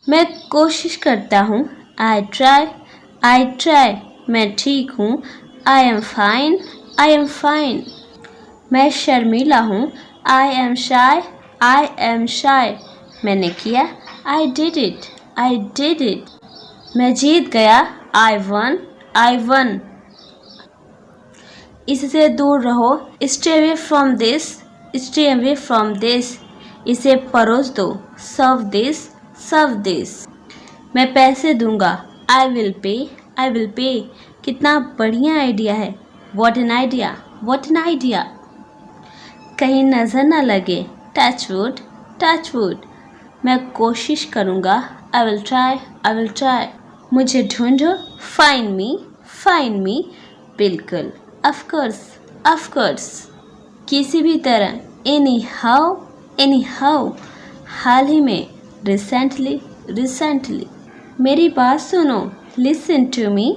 मैं कोशिश करता हूँ, I try, मैं ठीक हूँ, I am fine. मैं शर्मीला हूँ, I am shy. मैंने किया, I did it. मैं जीत गया, I won. इससे दूर रहो, stay away from this. इसे परोस दो, serve this. मैं पैसे दूंगा, I will pay. कितना बढ़िया आइडिया है, what an idea. कहीं नजर न लगे, touch wood. मैं कोशिश करूंगा, I will try. मुझे ढूंढो, find me. बिल्कुल, of course. किसी भी तरह, anyhow. हाल ही में, recently. मेरी बात सुनो, listen to me.